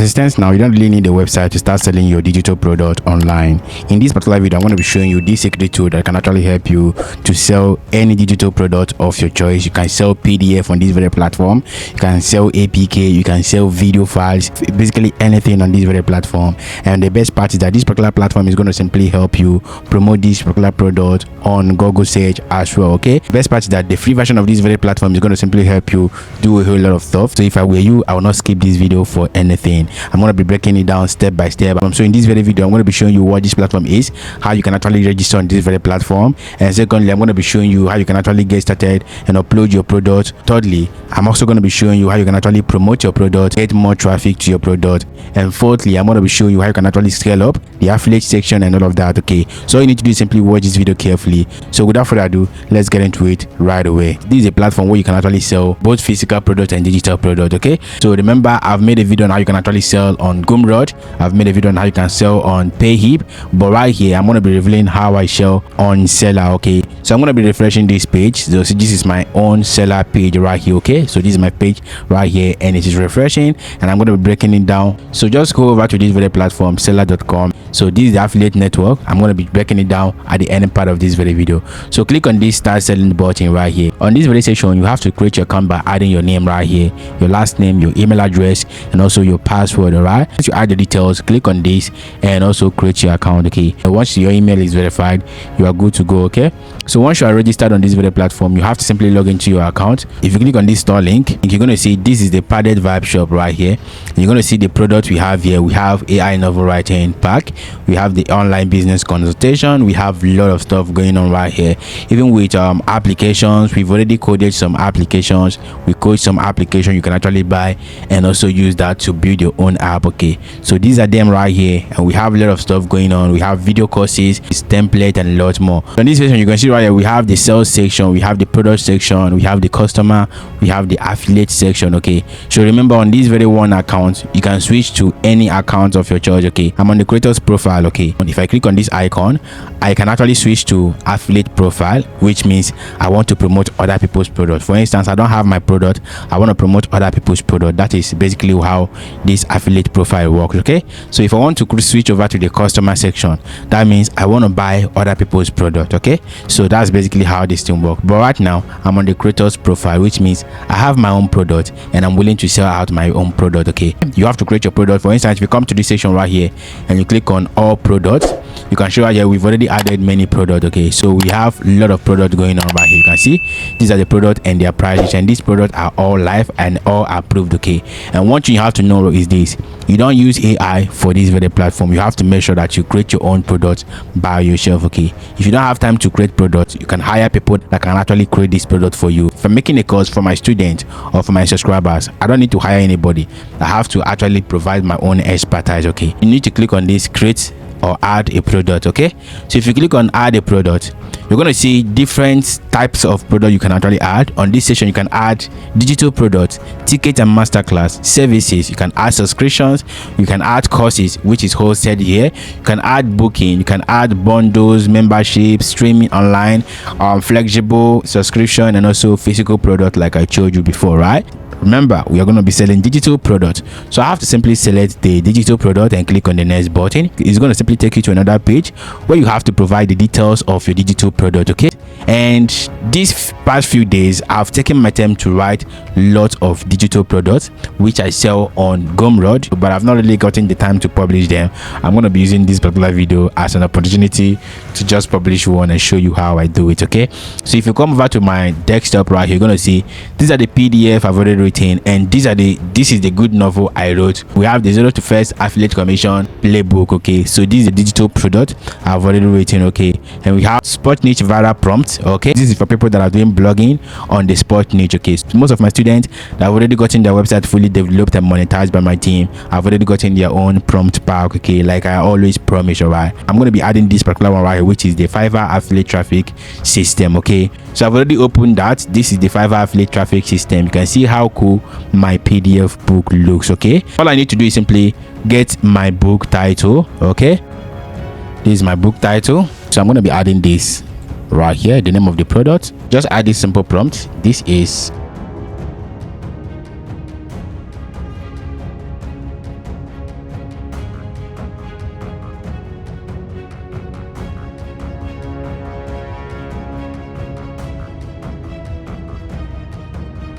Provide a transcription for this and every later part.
As it stands now, you don't really need a website to start selling your digital product online. In this particular video, I'm going to be showing you this secret tool that can actually help you to sell any digital product of your choice. You can sell PDF on this very platform, you can sell APK, you can sell video files, basically anything on this very platform. And the best part is that this particular platform is going to simply help you promote this particular product on Google search as well. Okay, the best part is that the free version of this very platform is going to simply help you do a whole lot of stuff. So if I were you, I will not skip this video for anything. I'm going to be breaking it down step by step. So in this very video, I'm going to be showing you what this platform is, how you can actually register on this very platform, and secondly, I'm going to be showing you how you can actually get started and upload your product. Thirdly, I'm also going to be showing you how you can actually promote your product, get more traffic to your product, and fourthly, I'm going to be showing you how you can actually scale up the affiliate section and all of that. Okay, so all you need to do is simply watch this video carefully. So without further ado, let's get into it right away. This is a platform where you can actually sell both physical product and digital product. Okay, so remember, I've made a video on how you can actually sell on Gumroad, I've made a video on how you can sell on Payhip, but right here I'm going to be revealing how I sell on Selar. Okay, so I'm going to be refreshing this page. So this is my own Selar page right here. Okay, so this is my page right here and it is refreshing, and I'm going to be breaking it down. So just go over to this very platform, selar.com. So this is the affiliate network. I'm going to be breaking it down at the end part of this very video. So click on this start selling button right here. On this very section, you have to create your account by adding your name right here, your last name, your email address, and also your password. All right, once you add the details, click on this and also create your account. Okay, once your email is verified, you are good to go. Okay, so once you are registered on this very platform, you have to simply log into your account. If you click on this store link, you're going to see this is the padded vibe shop right here. You're going to see the product we have here. We have AI novel writing pack, we have the online business consultation, we have a lot of stuff going on right here. Even with applications, we've already coded some applications. We code some application you can actually buy and also use that to build your own app. Okay, so these are them right here, and we have a lot of stuff going on. We have video courses, template, and a lot more. So in this section, you can see right here we have the sales section, we have the product section, we have the customer, we have the affiliate section. Okay, so remember, on this very one account, you can switch to any account of your choice. Okay, I'm on the creator's profile. Okay, and if I click on this icon, I can actually switch to affiliate profile, which means I want to promote other people's product. For instance, I don't have my product, I want to promote other people's product. That is basically how this affiliate profile works. Okay, so if I want to switch over to the customer section, that means I want to buy other people's product. Okay, so that's basically how this thing works. But right now I'm on the creator's profile, which means I have my own product and I'm willing to sell out my own product. Okay, you have to create your product. For instance, if you come to this section right here and you click on all products, you can show right here we've already added many products. Okay, so we have a lot of products going on right here. You can see these are the products and their prices, and these products are all live and all approved. Okay, and one thing you have to know is this: you don't use AI for this very platform. You have to make sure that you create your own products by yourself. Okay, if you don't have time to create products, you can hire people that can actually create this product for you. If I'm making a course for my students or for my subscribers, I don't need to hire anybody. I have to actually provide my own expertise. Okay, you need to click on this create or add a product. Okay, so if you click on add a product, you're going to see different types of product you can actually add. On this section, you can add digital products, ticket and masterclass, services, you can add subscriptions, you can add courses, which is hosted here, you can add booking, you can add bundles, memberships, streaming online, flexible subscription, and also physical product like I showed you before. Right, remember, we are going to be selling digital product, so I have to simply select the digital product and click on the next button. It's going to simply take you to another page where you have to provide the details of your digital product. Okay, and these past few days I've taken my time to write lots of digital products which I sell on Gumroad, but I've not really gotten the time to publish them. I'm going to be using this particular video as an opportunity to just publish one and show you how I do it. Okay, so if you come over to my desktop right here, you're going to see these are the PDF I've already written, and this is the good novel I wrote. We have the 0 to first affiliate commission playbook. Okay, so this is a digital product I've already written. Okay, and we have spot niche viral prompt. Okay, this is for people that are doing blogging on the spot niche. Okay, so most of my students that have already gotten their website fully developed and monetized by my team have already gotten their own prompt pack. Okay, like I always promise. All right, I'm going to be adding this particular one right here, which is the Fiverr affiliate traffic system. Okay, so I've already opened that. This is the Fiverr affiliate traffic system. You can see how cool my PDF book looks. Okay, all I need to do is simply get my book title. Okay, this is my book title, so I'm going to be adding this right here, the name of the product. Just add this simple prompt. This is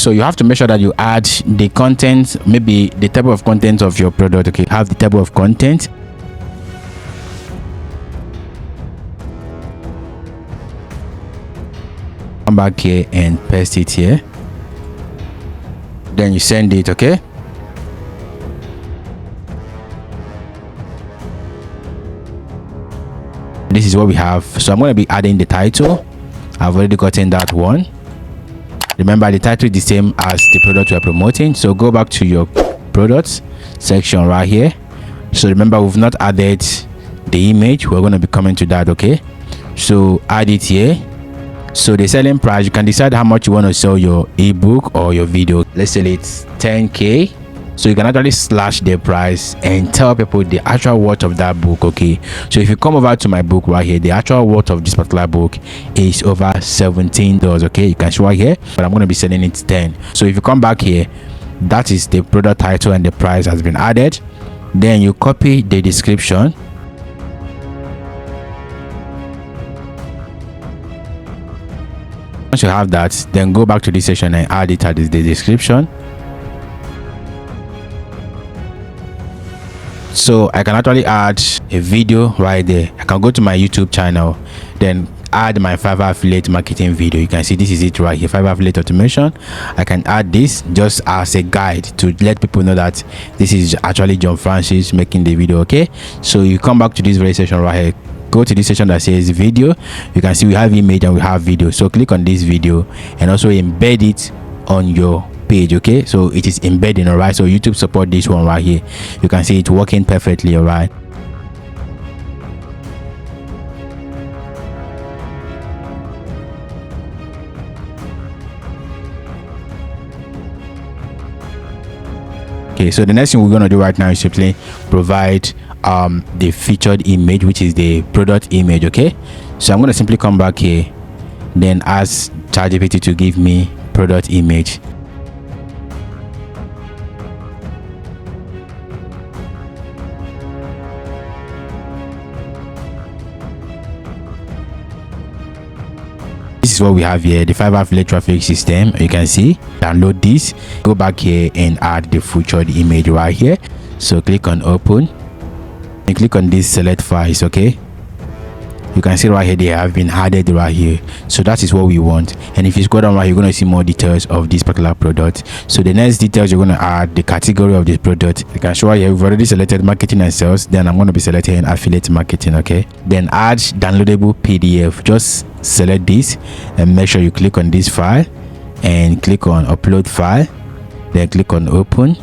So you have to make sure that you add the content, maybe the type of content of your product. Okay, have the type of content. Come back here and paste it here, then you send it. Okay, this is what we have. So I'm going to be adding the title. I've already gotten that one. Remember, the title is the same as the product we're promoting. So go back to your products section right here. So remember, we've not added the image. We're going to be coming to that. Okay, so add it here. So the selling price, you can decide how much you want to sell your ebook or your video. Let's say it's 10k. So you can actually slash the price and tell people the actual worth of that book. Okay, so if you come over to my book right here, the actual worth of this particular book is over $17. Okay, you can see right here, but I'm going to be selling it 10. So if you come back here, that is the product title and the price has been added. Then you copy the description. Once you have that, then go back to this section and add it at the description. So I can actually add a video right there. I can go to my YouTube channel, then add my Fiverr affiliate marketing video. You can see this is it right here, Fiverr affiliate automation. I can add this just as a guide to let people know that this is actually John Francis making the video. Okay, so you come back to this very section right here, go to this section that says video. You can see we have image and we have video. So click on this video and also embed it on your page. Okay, so it is embedding. All right, so YouTube support this one right here. You can see it working perfectly. All right, okay, so the next thing we're going to do right now is simply provide the featured image, which is the product image. Okay, so I'm going to simply come back here, then ask ChatGPT to give me product image. This is what we have here, the Fiverr affiliate traffic system. You can see, download this, go back here and add the featured image right here. So click on open and click on this select files. Okay, you can see right here they have been added right here. So that is what we want. And if you scroll down right, you're going to see more details of this particular product. So the next details, you're going to add the category of this product. You can show right here we've already selected marketing and sales. Then I'm going to be selecting affiliate marketing. Okay, then add downloadable PDF. Just select this and make sure you click on this file and click on upload file, then click on open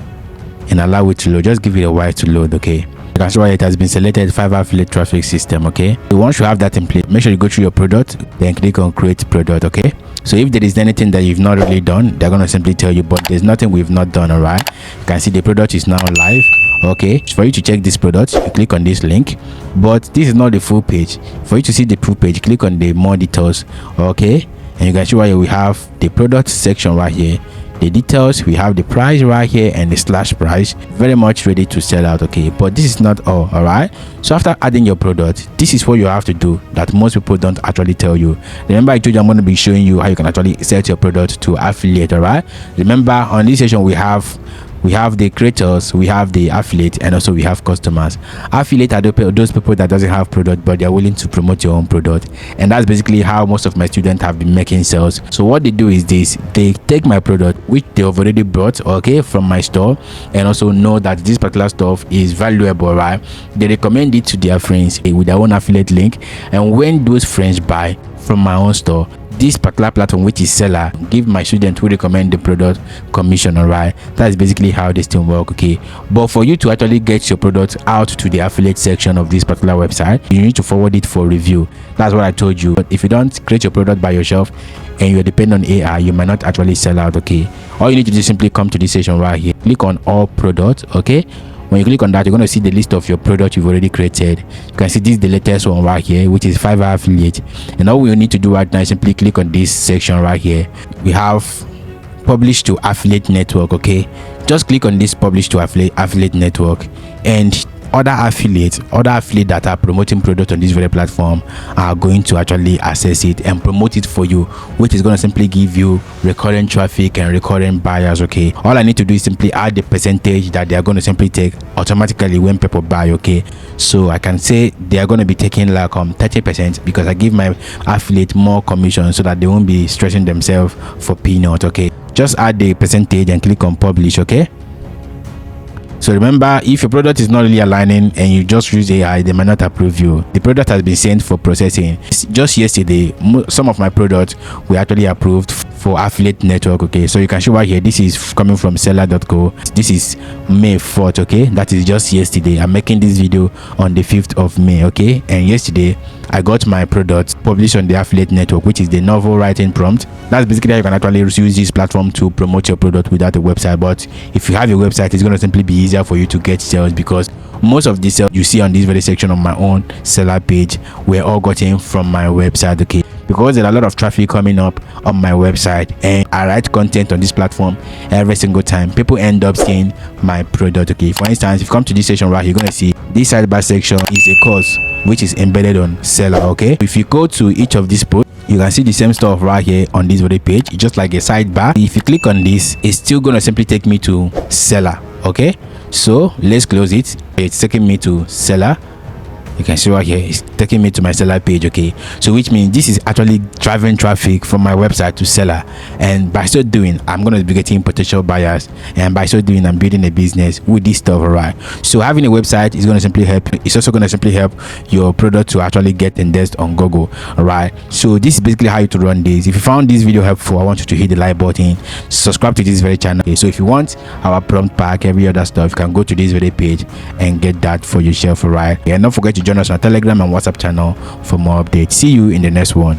and allow it to load. Just give it a while to load. Okay, you can see why it has been selected, Fiverr affiliate traffic system. Okay, so once you have that in place, make sure you go through your product, then click on create product. Okay, so if there is anything that you've not really done, they're going to simply tell you, but there's nothing we've not done. All right, you can see the product is now live. Okay, for you to check this product, you click on this link, but this is not the full page. For you to see the full page, click on the more details. Okay, and you can see why we have the product section right here, the details, we have the price right here and the slash price, very much ready to sell out. Okay, but this is not all. All right, so after adding your product, this is what you have to do that most people don't actually tell you. Remember, I told you I'm going to be showing you how you can actually set your product to affiliate. All right, remember on this session we have the creators, we have the affiliate, and also we have customers. Affiliate are those people that doesn't have product but they're willing to promote your own product, and that's basically how most of my students have been making sales. So what they do is this: they take my product which they have already bought, okay, from my store, and also know that this particular stuff is valuable, right? They recommend it to their friends with their own affiliate link, and when those friends buy from my own store, this particular platform, which is Selar, give my student who recommend the product commission. All right, that's basically how this thing work. Okay, but for you to actually get your product out to the affiliate section of this particular website, you need to forward it for review. That's what I told you. But if you don't create your product by yourself and you're dependent on AI, you might not actually sell out. Okay, all you need to do is simply come to this section right here, click on all products. Okay, when you click on that, you're going to see the list of your product you've already created. You can see this is the latest one right here, which is Fiverr affiliate. And all we need to do right now is simply click on this section right here. We have publish to affiliate network. Okay, just click on this publish to affiliate network, and other affiliates that are promoting product on this very platform are going to actually access it and promote it for you, which is going to simply give you recurring traffic and recurring buyers. Okay, all I need to do is simply add the percentage that they are going to simply take automatically when people buy. Okay, so I can say they are going to be taking like 30%, because I give my affiliate more commission so that they won't be stressing themselves for peanut. Okay, just add the percentage and click on publish. Okay, so remember, if your product is not really aligning and you just use AI, they might not approve you. The product has been sent for processing. Just yesterday, some of my products were actually approved for affiliate network. Okay, so you can see right here, this is coming from Selar.co. This is May 4th. Okay, that is just yesterday. I'm making this video on the 5th of May. Okay, and yesterday I got my product published on the affiliate network, which is the novel writing prompt. That's basically how you can actually use this platform to promote your product without a website. But if you have a website, it's going to simply be easier for you to get sales, because most of the sales you see on this very section of my own seller page were all gotten from my website. Okay, because there are a lot of traffic coming up on my website and I write content on this platform every single time, people end up seeing my product. Okay, for instance, if you come to this section right, you're going to see this sidebar section is a course which is embedded on Selar. Okay, if you go to each of these posts, you can see the same stuff right here on this very page. It's just like a sidebar. If you click on this, it's still going to simply take me to Selar. Okay, so let's close it. It's taking me to Selar. You can see right here, it's taking me to my Selar page. Okay, so which means this is actually driving traffic from my website to Selar, and by so doing, I'm going to be getting potential buyers, and by so doing, I'm building a business with this stuff. Alright, so having a website is going to simply help. It's also going to simply help your product to actually get indexed on Google. Alright, so this is basically how you to run this. If you found this video helpful, I want you to hit the like button, subscribe to this very channel. Okay, so if you want our prompt pack, every other stuff, you can go to this very page and get that for yourself. Alright, and don't forget to join us on Telegram and WhatsApp channel for more updates. See you in the next one.